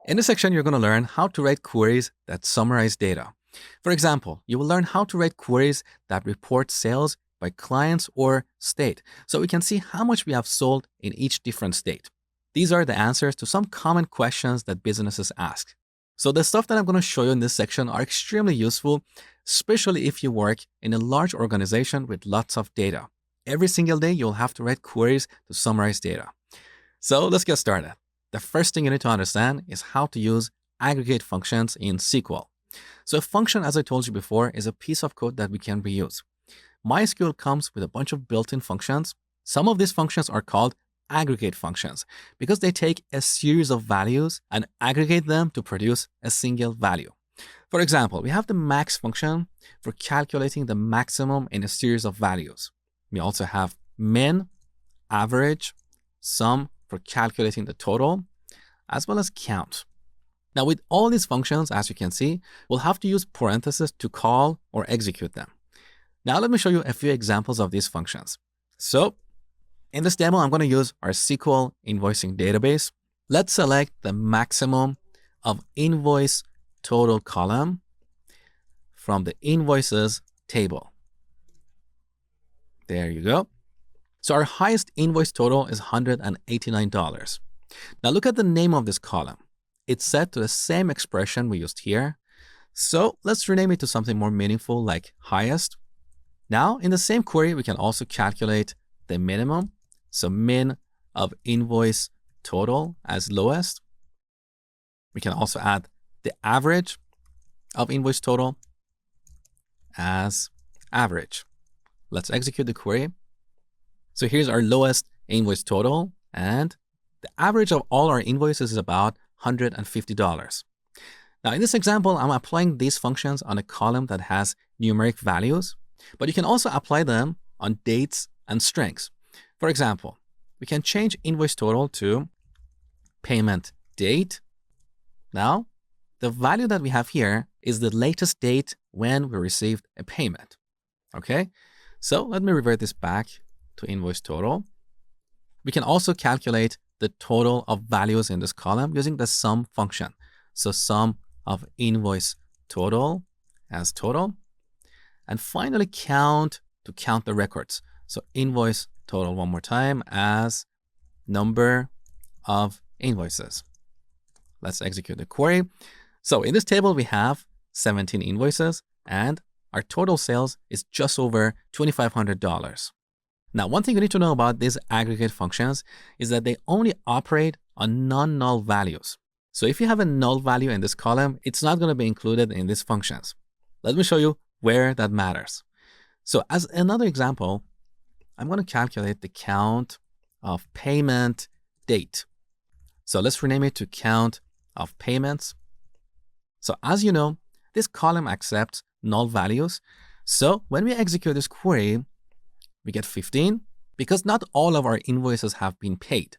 In this section, you're going to learn how to write queries that summarize data. For example, you will learn how to write queries that report sales by clients or state, so we can see how much we have sold in each different state. These are the answers to some common questions that businesses ask. So the stuff that I'm going to show you in this section are extremely useful, especially if you work in a large organization with lots of data. Every single day, you'll have to write queries to summarize data. So let's get started. The first thing you need to understand is how to use aggregate functions in SQL. So a function, as I told you before, is a piece of code that we can reuse. MySQL comes with a bunch of built-in functions. Some of these functions are called aggregate functions because they take a series of values and aggregate them to produce a single value. For example, we have the max function for calculating the maximum in a series of values. We also have min, average, sum for calculating the total, as well as count. Now, with all these functions, as you can see, we'll have to use parentheses to call or execute them. Now, let me show you a few examples of these functions. So, in this demo, I'm going to use our SQL invoicing database. Let's select the maximum of invoice total column from the invoices table. There you go. So our highest invoice total is $189. Now look at the name of this column. It's set to the same expression we used here. So let's rename it to something more meaningful like highest. Now in the same query, we can also calculate the minimum. So min of invoice total as lowest. We can also add the average of invoice total as average. Let's execute the query. So here's our lowest invoice total, and the average of all our invoices is about $150. Now, in this example, I'm applying these functions on a column that has numeric values, but you can also apply them on dates and strings. For example, we can change invoice total to payment date. Now, the value that we have here is the latest date when we received a payment. Okay, so let me revert this back to invoice total. We can also calculate the total of values in this column using the sum function. So sum of invoice total as total. And finally count to count the records. So invoice total one more time as number of invoices. Let's execute the query. So in this table, we have 17 invoices and our total sales is just over $2,500. Now, one thing you need to know about these aggregate functions is that they only operate on non-null values. So if you have a null value in this column, it's not going to be included in these functions. Let me show you where that matters. So as another example, I'm going to calculate the count of payment date. So let's rename it to count of payments. So as you know, this column accepts null values. So when we execute this query, we get 15 because not all of our invoices have been paid.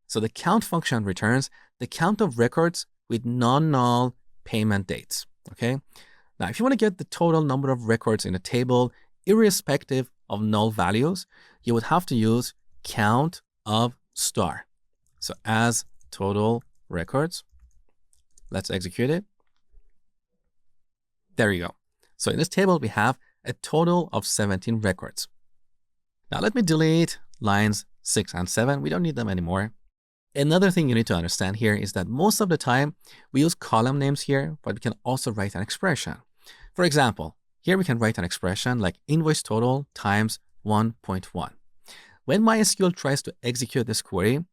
So the count function returns the count of records with non-null payment dates. Okay. Now, if you want to get the total number of records in a table, irrespective of null values, you would have to use count of star. So as total records, let's execute it. There you go. So in this table, we have a total of 17 records. Now let me delete lines 6 and 7. We don't need them anymore. Another thing you need to understand here is that most of the time we use column names here, but we can also write an expression. For example, here we can write an expression like invoice total times 1.1. When MySQL tries to execute this query,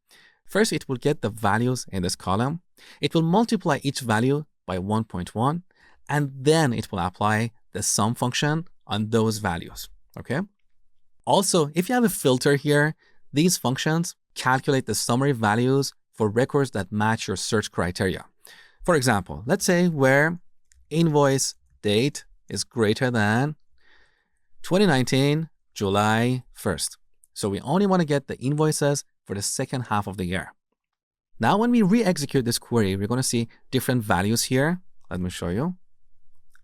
first it will get the values in this column. It will multiply each value by 1.1, and then it will apply the sum function on those values. Okay. Also, if you have a filter here, these functions calculate the summary values for records that match your search criteria. For example, let's say where invoice date is greater than 2019, July 1st. So we only want to get the invoices for the second half of the year. Now, when we re-execute this query, we're going to see different values here. Let me show you.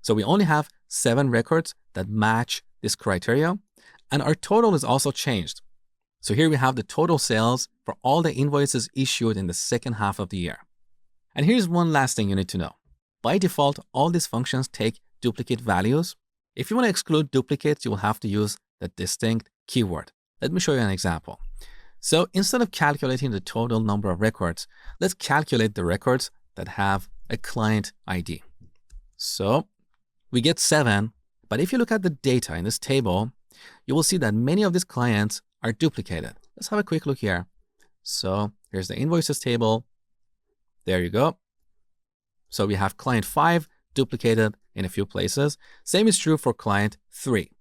So we only have 7 records that match this criteria, and our total is also changed. So here we have the total sales for all the invoices issued in the second half of the year. And here's one last thing you need to know. By default, all these functions take duplicate values. If you want to exclude duplicates, you will have to use the distinct keyword. Let me show you an example. So instead of calculating the total number of records, let's calculate the records that have a client ID. So we get 7, but if you look at the data in this table, you will see that many of these clients are duplicated. Let's have a quick look here. So here's the invoices table. There you go. So we have client 5 duplicated in a few places. Same is true for client 3.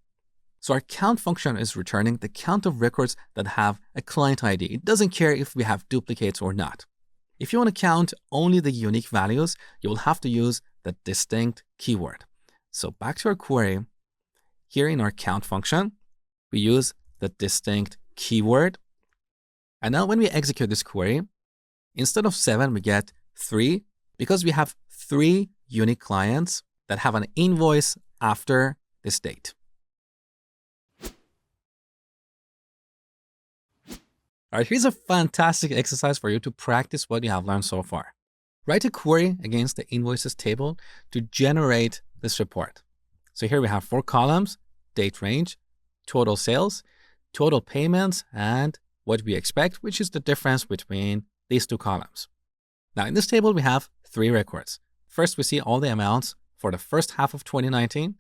So our count function is returning the count of records that have a client ID. It doesn't care if we have duplicates or not. If you want to count only the unique values, you will have to use the distinct keyword. So back to our query. Here in our count function, we use the distinct keyword. And now when we execute this query, instead of 7, we get 3 because we have 3 unique clients that have an invoice after this date. All right, here's a fantastic exercise for you to practice what you have learned so far. Write a query against the invoices table to generate this report. So here we have 4 columns: date range, total sales, total payments, and what we expect, which is the difference between these 2 columns. Now in this table, we have 3 records. First, we see all the amounts for the first half of 2019.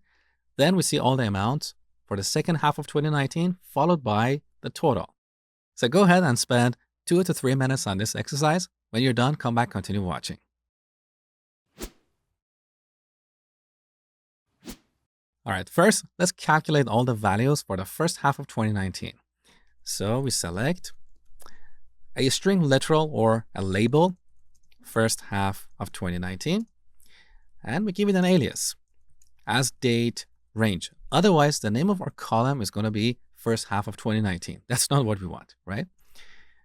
Then we see all the amounts for the second half of 2019, followed by the total. So go ahead and spend 2 to 3 minutes on this exercise. When you're done, come back, continue watching. All right, first, let's calculate all the values for the first half of 2019. So we select a string literal or a label, first half of 2019, and we give it an alias as date range. Otherwise, the name of our column is going to be first half of 2019. That's not what we want, right?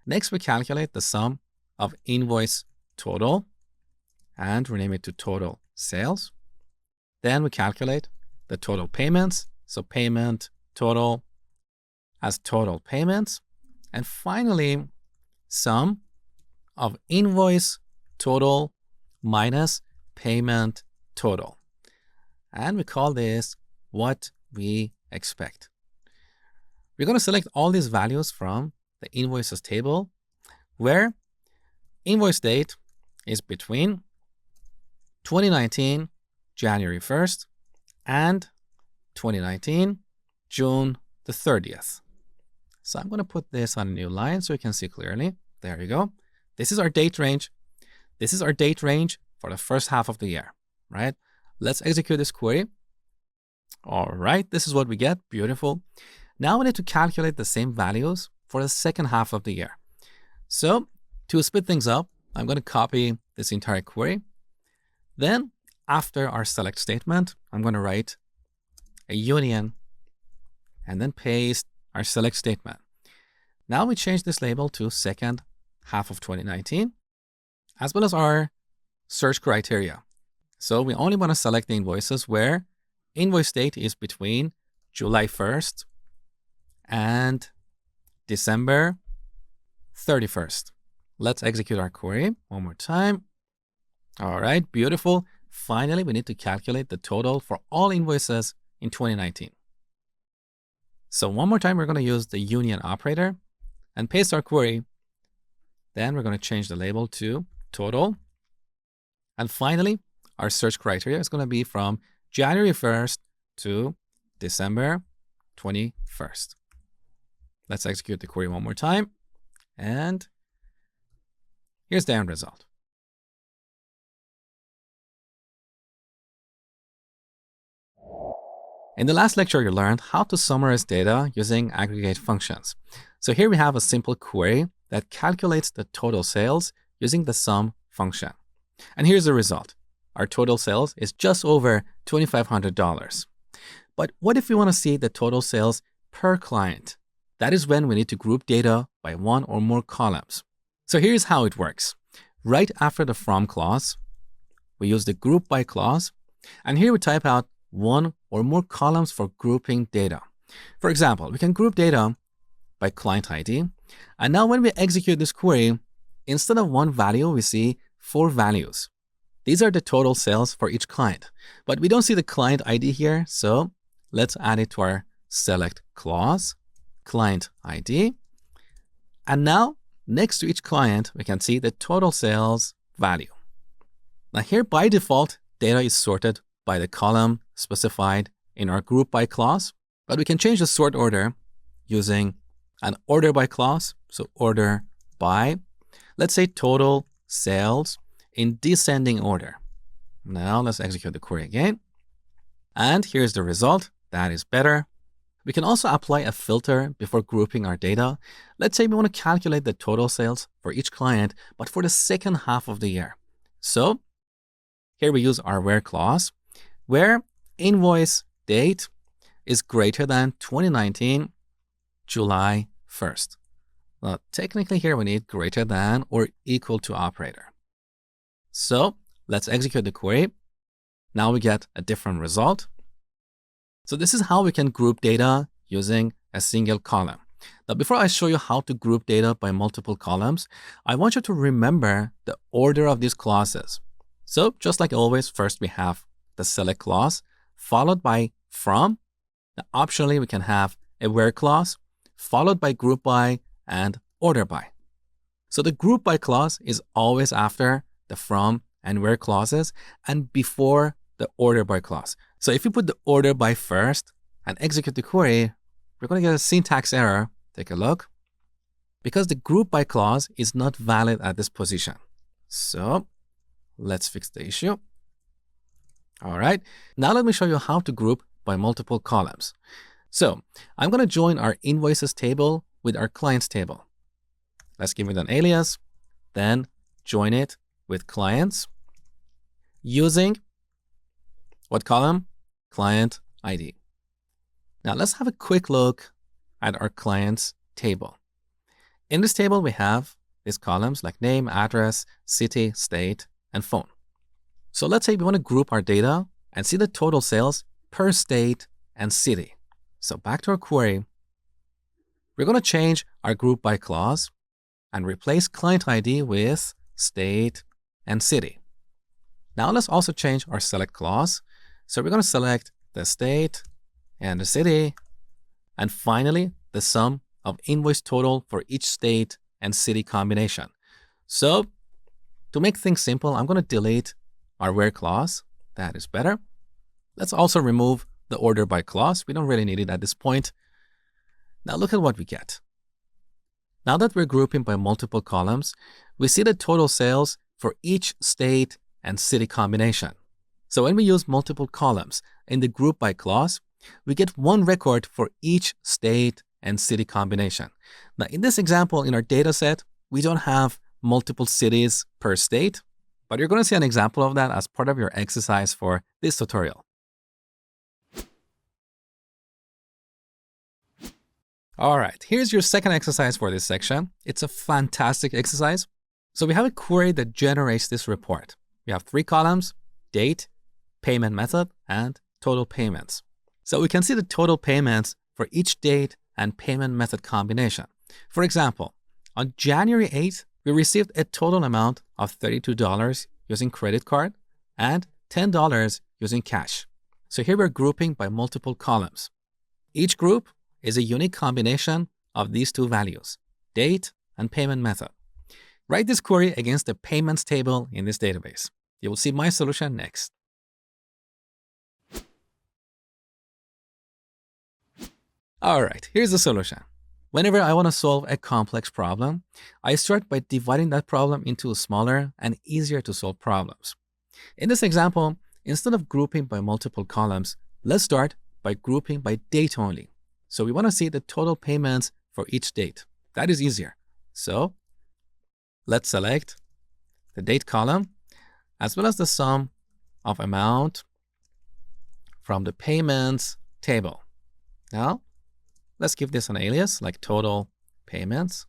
Next, we calculate the sum of invoice total and rename it to total sales. Then we calculate the total payments. So payment total as total payments. And finally, sum of invoice total minus payment total. And we call this what we expect. We're going to select all these values from the invoices table, where invoice date is between 2019 January 1st and 2019 June the 30th. So I'm going to put this on a new line so you can see clearly. There you go. This is our date range. This is our date range for the first half of the year, right? Let's execute this query. All right, this is what we get. Beautiful. Now we need to calculate the same values for the second half of the year. So to split things up, I'm going to copy this entire query. Then after our select statement, I'm going to write a union and then paste our select statement. Now we change this label to second half of 2019, as well as our search criteria. So we only want to select the invoices where invoice date is between July 1st and December 31st. Let's execute our query one more time. All right, beautiful. Finally, we need to calculate the total for all invoices in 2019. So one more time, we're going to use the union operator and paste our query. Then we're going to change the label to total. And finally, our search criteria is going to be from January 1st to December 21st. Let's execute the query one more time. And here's the end result. In the last lecture, you learned how to summarize data using aggregate functions. So here we have a simple query that calculates the total sales using the sum function. And here's the result. Our total sales is just over $2,500. But what if we want to see the total sales per client? That is when we need to group data by one or more columns. So here's how it works. Right after the from clause, we use the group by clause. And here we type out one or more columns for grouping data. For example, we can group data by client ID. And now when we execute this query, instead of one value, we see 4 values. These are the total sales for each client, but we don't see the client ID here, so let's add it to our select clause, client ID. And now, next to each client, we can see the total sales value. Now here, by default, data is sorted by the column specified in our group by clause, but we can change the sort order using an order by clause. So order by, let's say total sales in descending order. Now let's execute the query again. And here's the result. That is better. We can also apply a filter before grouping our data. Let's say we want to calculate the total sales for each client, but for the second half of the year. So here we use our where clause, where invoice date is greater than 2019 July 1st. Well, technically here we need greater than or equal to operator. So let's execute the query. Now we get a different result. So this is how we can group data using a single column. Now, before I show you how to group data by multiple columns, I want you to remember the order of these clauses. So just like always, first we have the select clause, followed by from. Now, optionally, we can have a where clause, followed by group by and order by. So the group by clause is always after the from and where clauses and before the order by clause. So if you put the order by first and execute the query, we're going to get a syntax error. Take a look. Because the group by clause is not valid at this position. So let's fix the issue. All right. Now let me show you how to group by multiple columns. So I'm going to join our invoices table with our clients table. Let's give it an alias, then join it with clients using what column? Client ID. Now let's have a quick look at our clients table. In this table, we have these columns like name, address, city, state, and phone. So let's say we want to group our data and see the total sales per state and city. So back to our query, we're going to change our group by clause and replace client ID with state and city. Now let's also change our select clause. So we're going to select the state and the city, and finally the sum of invoice total for each state and city combination. So to make things simple, I'm going to delete our where clause. That is better. Let's also remove the order by clause. We don't really need it at this point. Now look at what we get. Now that we're grouping by multiple columns, we see the total sales for each state and city combination. So when we use multiple columns in the group by clause, we get one record for each state and city combination. Now in this example, in our data set, we don't have multiple cities per state, but you're going to see an example of that as part of your exercise for this tutorial. All right, here's your second exercise for this section. It's a fantastic exercise. So we have a query that generates this report. We have 3 columns, date, payment method, and total payments. So we can see the total payments for each date and payment method combination. For example, on January 8th, we received a total amount of $32 using credit card and $10 using cash. So here we're grouping by multiple columns. Each group is a unique combination of these 2 values, date and payment method. Write this query against the payments table in this database. You will see my solution next. All right, here's the solution. Whenever I want to solve a complex problem, I start by dividing that problem into smaller and easier to solve problems. In this example, instead of grouping by multiple columns, let's start by grouping by date only. So we want to see the total payments for each date. That is easier. So let's select the date column as well as the sum of amount from the payments table. Now, let's give this an alias like total payments,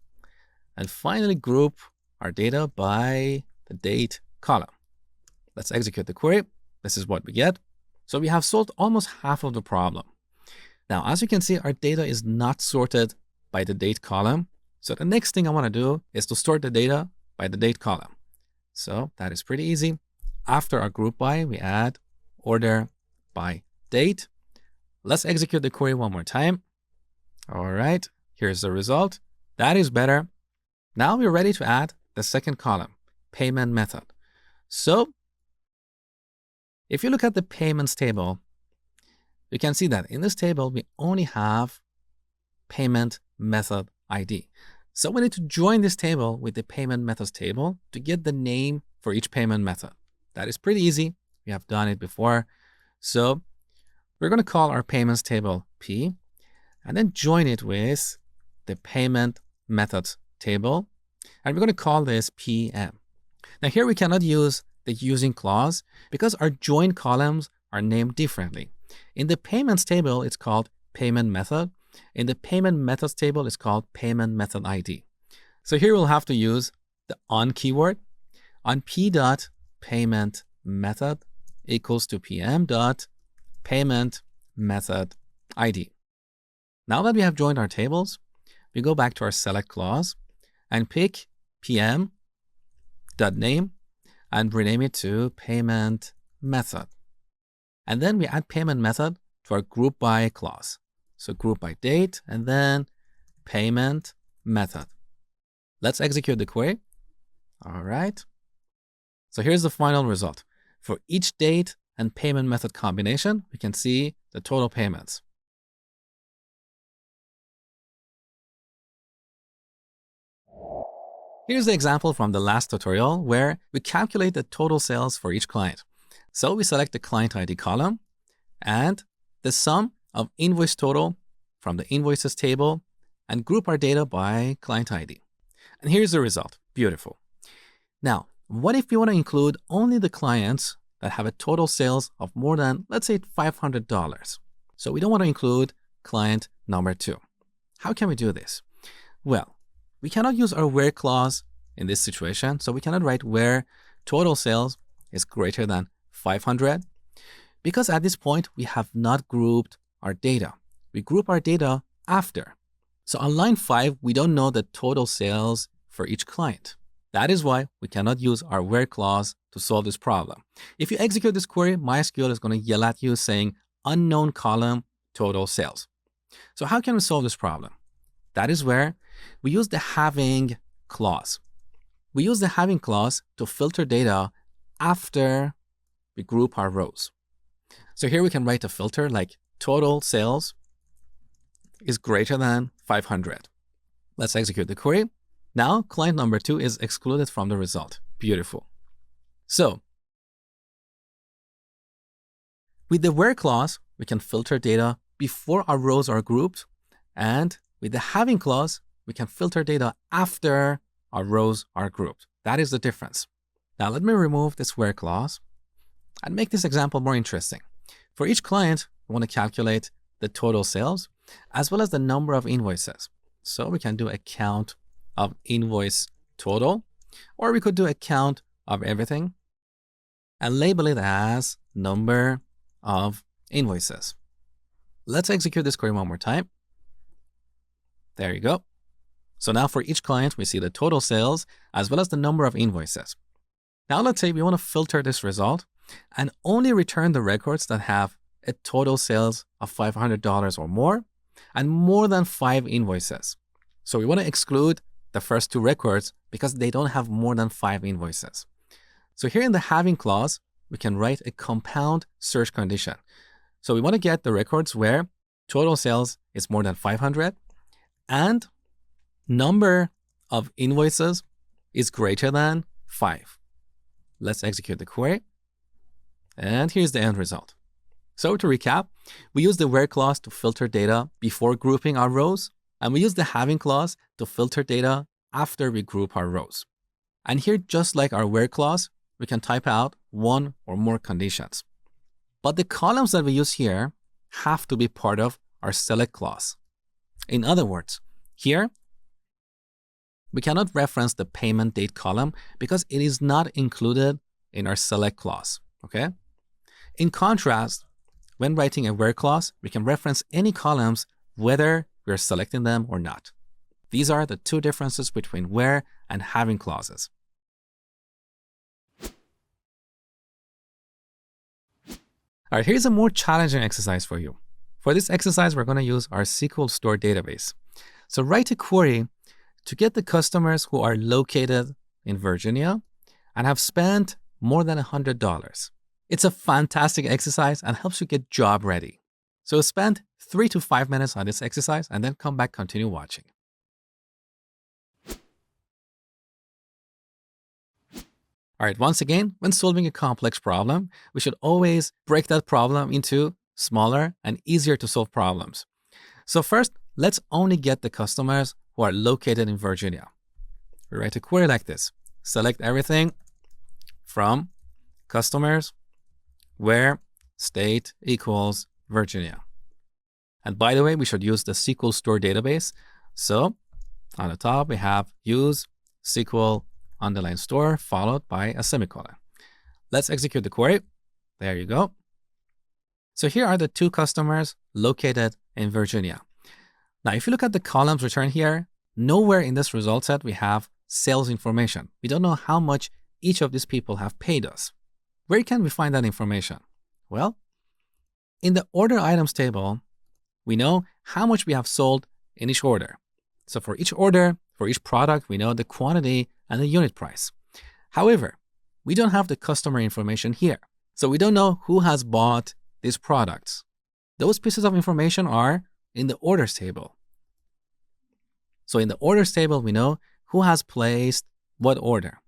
and finally group our data by the date column. Let's execute the query. This is what we get. So we have solved almost half of the problem. Now, as you can see, our data is not sorted by the date column. So the next thing I want to do is to sort the data by the date column. So that is pretty easy. After our group by, we add order by date. Let's execute the query one more time. All right, here's the result. That is better. Now we're ready to add the second column, payment method. So if you look at the payments table, you can see that in this table, we only have payment method ID. So we need to join this table with the payment methods table to get the name for each payment method. That is pretty easy. We have done it before. So we're going to call our payments table P and then join it with the payment methods table. And we're going to call this PM. Now here we cannot use the using clause because our join columns are named differently. In the payments table, it's called payment method. In the payment methods table, it's called payment method ID. So here we'll have to use the on keyword on p.payment method equals to pm.payment method ID. Now that we have joined our tables, we go back to our select clause and pick pm.name and rename it to payment method. And then we add payment method to our group by clause. So group by date and then payment method. Let's execute the query. All right. So here's the final result. For each date and payment method combination, we can see the total payments. Here's the example from the last tutorial where we calculate the total sales for each client. So we select the client ID column and the sum of invoice total from the invoices table and group our data by client ID. And here's the result. Beautiful. Now, what if we want to include only the clients that have a total sales of more than, let's say, $500? So we don't want to include client number 2. How can we do this? Well, we cannot use our where clause in this situation. So we cannot write where total sales is greater than 500 because at this point, we have not grouped our data. We group our data after. So on line 5, we don't know the total sales for each client. That is why we cannot use our where clause to solve this problem. If you execute this query, MySQL is going to yell at you saying unknown column total sales. So how can we solve this problem? That is where we use the having clause. We use the having clause to filter data after we group our rows. So here we can write a filter like total sales is greater than 500. Let's execute the query. Now, client number 2 is excluded from the result. Beautiful. So, with the where clause, we can filter data before our rows are grouped. And with the having clause, we can filter data after our rows are grouped. That is the difference. Now, let me remove this where clause and make this example more interesting. For each client, we want to calculate the total sales as well as the number of invoices. So we can do a count of invoice total, or we could do a count of everything and label it as number of invoices. Let's execute this query one more time. There you go. So now for each client, we see the total sales as well as the number of invoices. Now let's say we want to filter this result and only return the records that have a total sales of $500 or more and more than 5 invoices. So we want to exclude the first 2 records because they don't have more than 5 invoices. So here in the having clause, we can write a compound search condition. So we want to get the records where total sales is more than 500 and number of invoices is greater than 5. Let's execute the query. And here's the end result. So to recap, we use the where clause to filter data before grouping our rows, and we use the having clause to filter data after we group our rows. And here, just like our where clause, we can type out 1 or more conditions. But the columns that we use here have to be part of our select clause. In other words, here, we cannot reference the payment date column because it is not included in our select clause, okay? In contrast, when writing a where clause, we can reference any columns whether we're selecting them or not. These are the 2 differences between where and having clauses. All right, here's a more challenging exercise for you. For this exercise, we're going to use our SQL Store database. So write a query to get the customers who are located in Virginia and have spent more than $100. It's a fantastic exercise and helps you get job ready. So spend 3 to 5 minutes on this exercise and then come back, continue watching. All right, once again, when solving a complex problem, we should always break that problem into smaller and easier to solve problems. So first, let's only get the customers who are located in Virginia. We write a query like this. Select everything from customers where state equals Virginia. And by the way, we should use the SQL Store database. So on the top, we have use SQL _store followed by a semicolon. Let's execute the query. There you go. So here are the 2 customers located in Virginia. Now, if you look at the columns returned here, nowhere in this result set we have sales information. We don't know how much each of these people have paid us. Where can we find that information? Well, in the order items table, we know how much we have sold in each order. So for each order, for each product, we know the quantity and the unit price. However, we don't have the customer information here. So we don't know who has bought these products. Those pieces of information are in the orders table. So in the orders table, we know who has placed what order.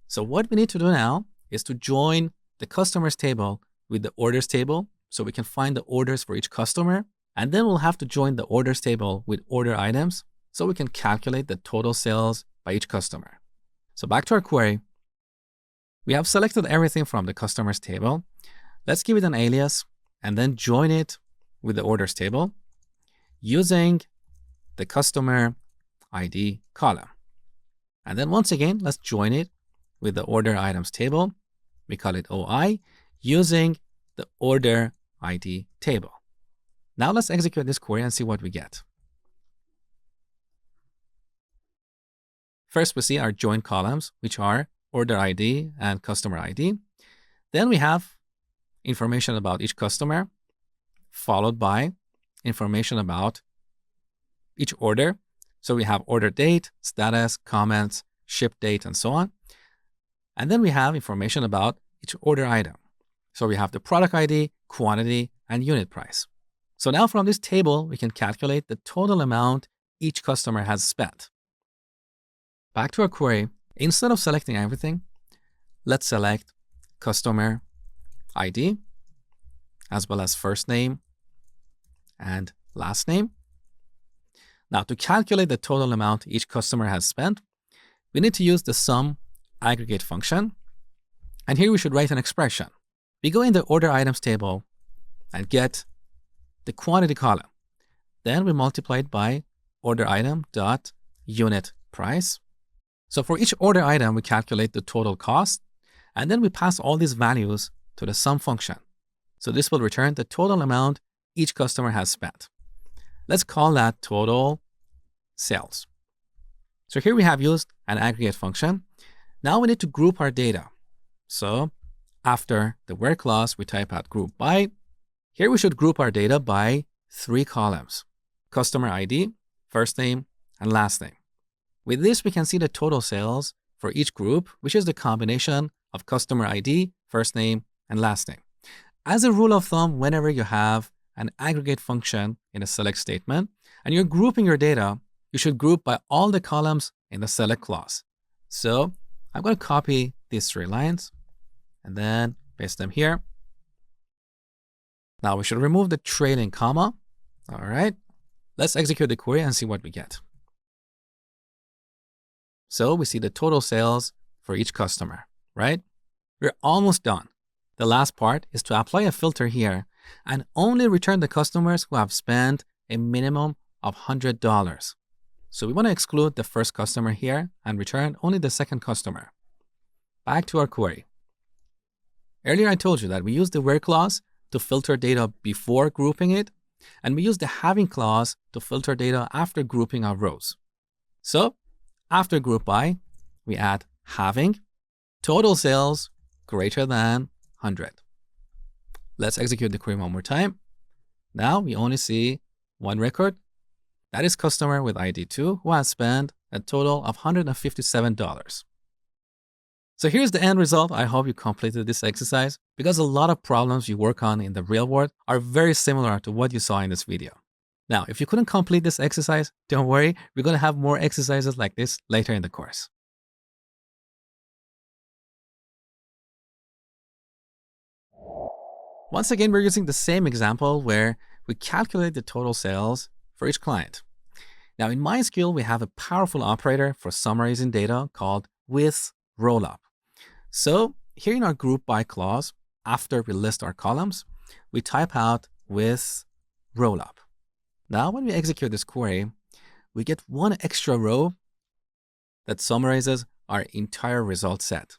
So what we need to do now is to join the customers table with the orders table so we can find the orders for each customer. And then we'll have to join the orders table with order items so we can calculate the total sales by each customer. So back to our query. We have selected everything from the customers table. Let's give it an alias and then join it with the orders table using the customer ID column. And then once again, let's join it with the order items table. We call it OI using the order ID table. Now let's execute this query and see what we get. First, we see our joined columns, which are order ID and customer ID. Then we have information about each customer, followed by information about each order. So we have order date, status, comments, ship date, and so on. And then we have information about each order item. So we have the product ID, quantity, and unit price. So now from this table, we can calculate the total amount each customer has spent. Back to our query, instead of selecting everything, let's select customer ID, as well as first name and last name. Now, to calculate the total amount each customer has spent, we need to use the sum aggregate function. And here we should write an expression. We go in the order items table and get the quantity column. Then we multiply it by order item dot unit price. So for each order item, we calculate the total cost, and then we pass all these values to the sum function. So this will return the total amount each customer has spent. Let's call that total sales. So here we have used an aggregate function. Now we need to group our data. So after the where clause, we type out group by. Here we should group our data by 3 columns: customer ID, first name, and last name. With this, we can see the total sales for each group, which is the combination of customer ID, first name, and last name. As a rule of thumb, whenever you have an aggregate function in a select statement and you're grouping your data, you should group by all the columns in the select clause. So I'm going to copy these 3 lines and then paste them here. Now we should remove the trailing comma. All right, let's execute the query and see what we get. So we see the total sales for each customer, right? We're almost done. The last part is to apply a filter here and only return the customers who have spent a minimum of $100. So we want to exclude the first customer here and return only the second customer. Back to our query. Earlier I told you that we use the where clause to filter data before grouping it, and we use the having clause to filter data after grouping our rows. So after group by, we add having total sales greater than 100. Let's execute the query one more time. Now we only see one record. That is customer with ID 2 who has spent a total of $157. So here's the end result. I hope you completed this exercise because a lot of problems you work on in the real world are very similar to what you saw in this video. Now, if you couldn't complete this exercise, don't worry. We're going to have more exercises like this later in the course. Once again, we're using the same example where we calculate the total sales for each client. Now, in MySQL, we have a powerful operator for summarizing data called with rollup. So here in our group by clause, after we list our columns, we type out with rollup. Now, when we execute this query, we get one extra row that summarizes our entire result set.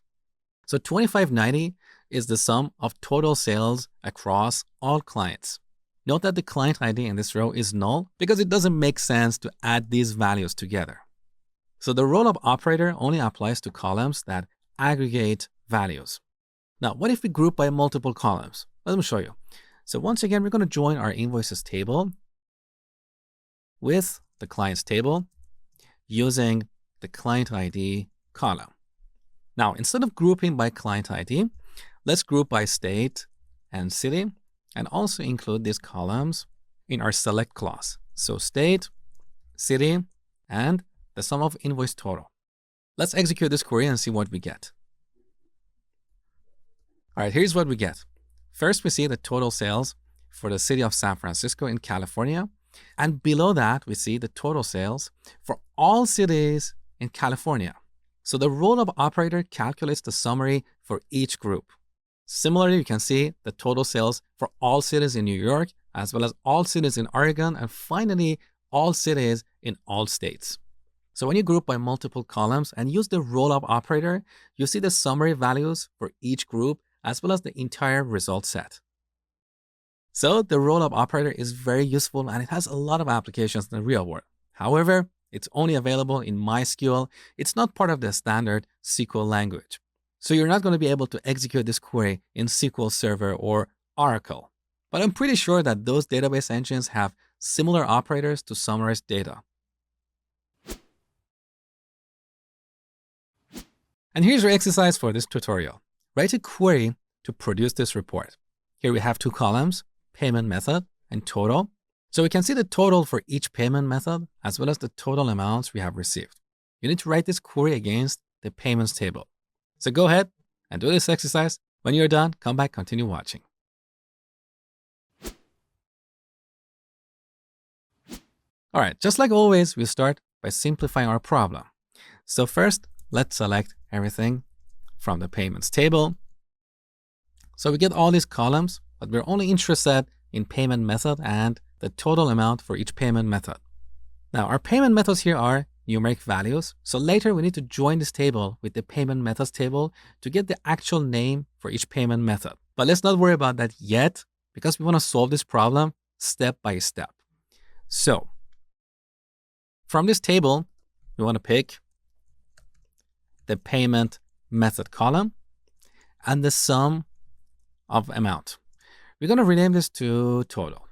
So 2590 is the sum of total sales across all clients. Note that the client ID in this row is null because it doesn't make sense to add these values together. So the rollup operator only applies to columns that aggregate values. Now, what if we group by multiple columns? Let me show you. So once again, we're going to join our invoices table with the clients table using the client ID column. Now, instead of grouping by client ID, let's group by state and city and also include these columns in our select clause. So state, city, and the sum of invoice total. Let's execute this query and see what we get. All right, here's what we get. First, we see the total sales for the city of San Francisco in California. And below that, we see the total sales for all cities in California. So the rollup operator calculates the summary for each group. Similarly, you can see the total sales for all cities in New York, as well as all cities in Oregon, and finally, all cities in all states. So when you group by multiple columns and use the rollup operator, you see the summary values for each group, as well as the entire result set. So the rollup operator is very useful and it has a lot of applications in the real world. However, it's only available in MySQL. It's not part of the standard SQL language. So you're not going to be able to execute this query in SQL Server or Oracle. But I'm pretty sure that those database engines have similar operators to summarize data. And here's your exercise for this tutorial. Write a query to produce this report. Here we have two columns, payment method and total. So we can see the total for each payment method as well as the total amounts we have received. You need to write this query against the payments table. So go ahead and do this exercise. When you're done, come back, continue watching. All right, just like always, we start by simplifying our problem. So first, let's select everything from the payments table. So we get all these columns, but we're only interested in payment method and the total amount for each payment method. Now, our payment methods here are numeric values. So later we need to join this table with the payment methods table to get the actual name for each payment method. But let's not worry about that yet because we want to solve this problem step by step. So from this table, we want to pick the payment method column and the sum of amount. We're going to rename this to total.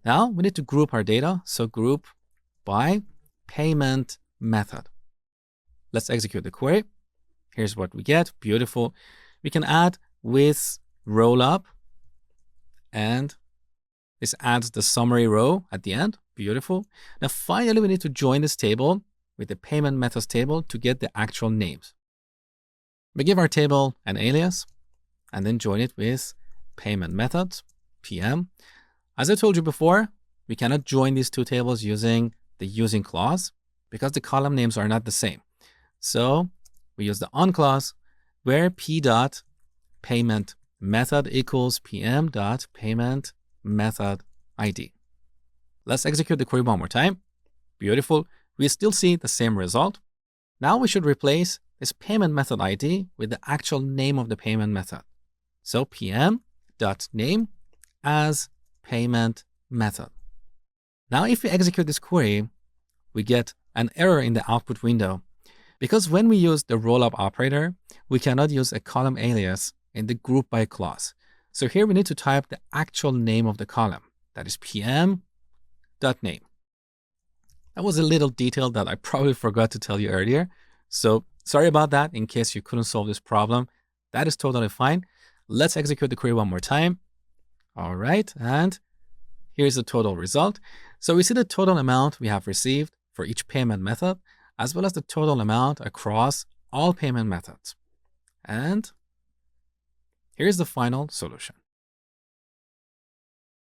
Now we need to group our data. So group by payment method. Let's execute the query. Here's what we get. Beautiful. We can add with rollup, and this adds the summary row at the end. Beautiful. Now finally, we need to join this table with the payment methods table to get the actual names. We give our table an alias and then join it with payment methods, PM. As I told you before, we cannot join these two tables using the using clause because the column names are not the same. So we use the on clause where p dot payment method equals pm dot payment method ID. Let's execute the query one more time. Beautiful. We still see the same result. Now we should replace this payment method ID with the actual name of the payment method. So pm.name as payment method. Now if we execute this query, we get an error in the output window because when we use the rollup operator, we cannot use a column alias in the group by clause. So here we need to type the actual name of the column. That is pm.name. That was a little detail that I probably forgot to tell you earlier. So sorry about that in case you couldn't solve this problem. That is totally fine. Let's execute the query one more time. All right, and here's the total result. So we see the total amount we have received for each payment method, as well as the total amount across all payment methods. And here's the final solution.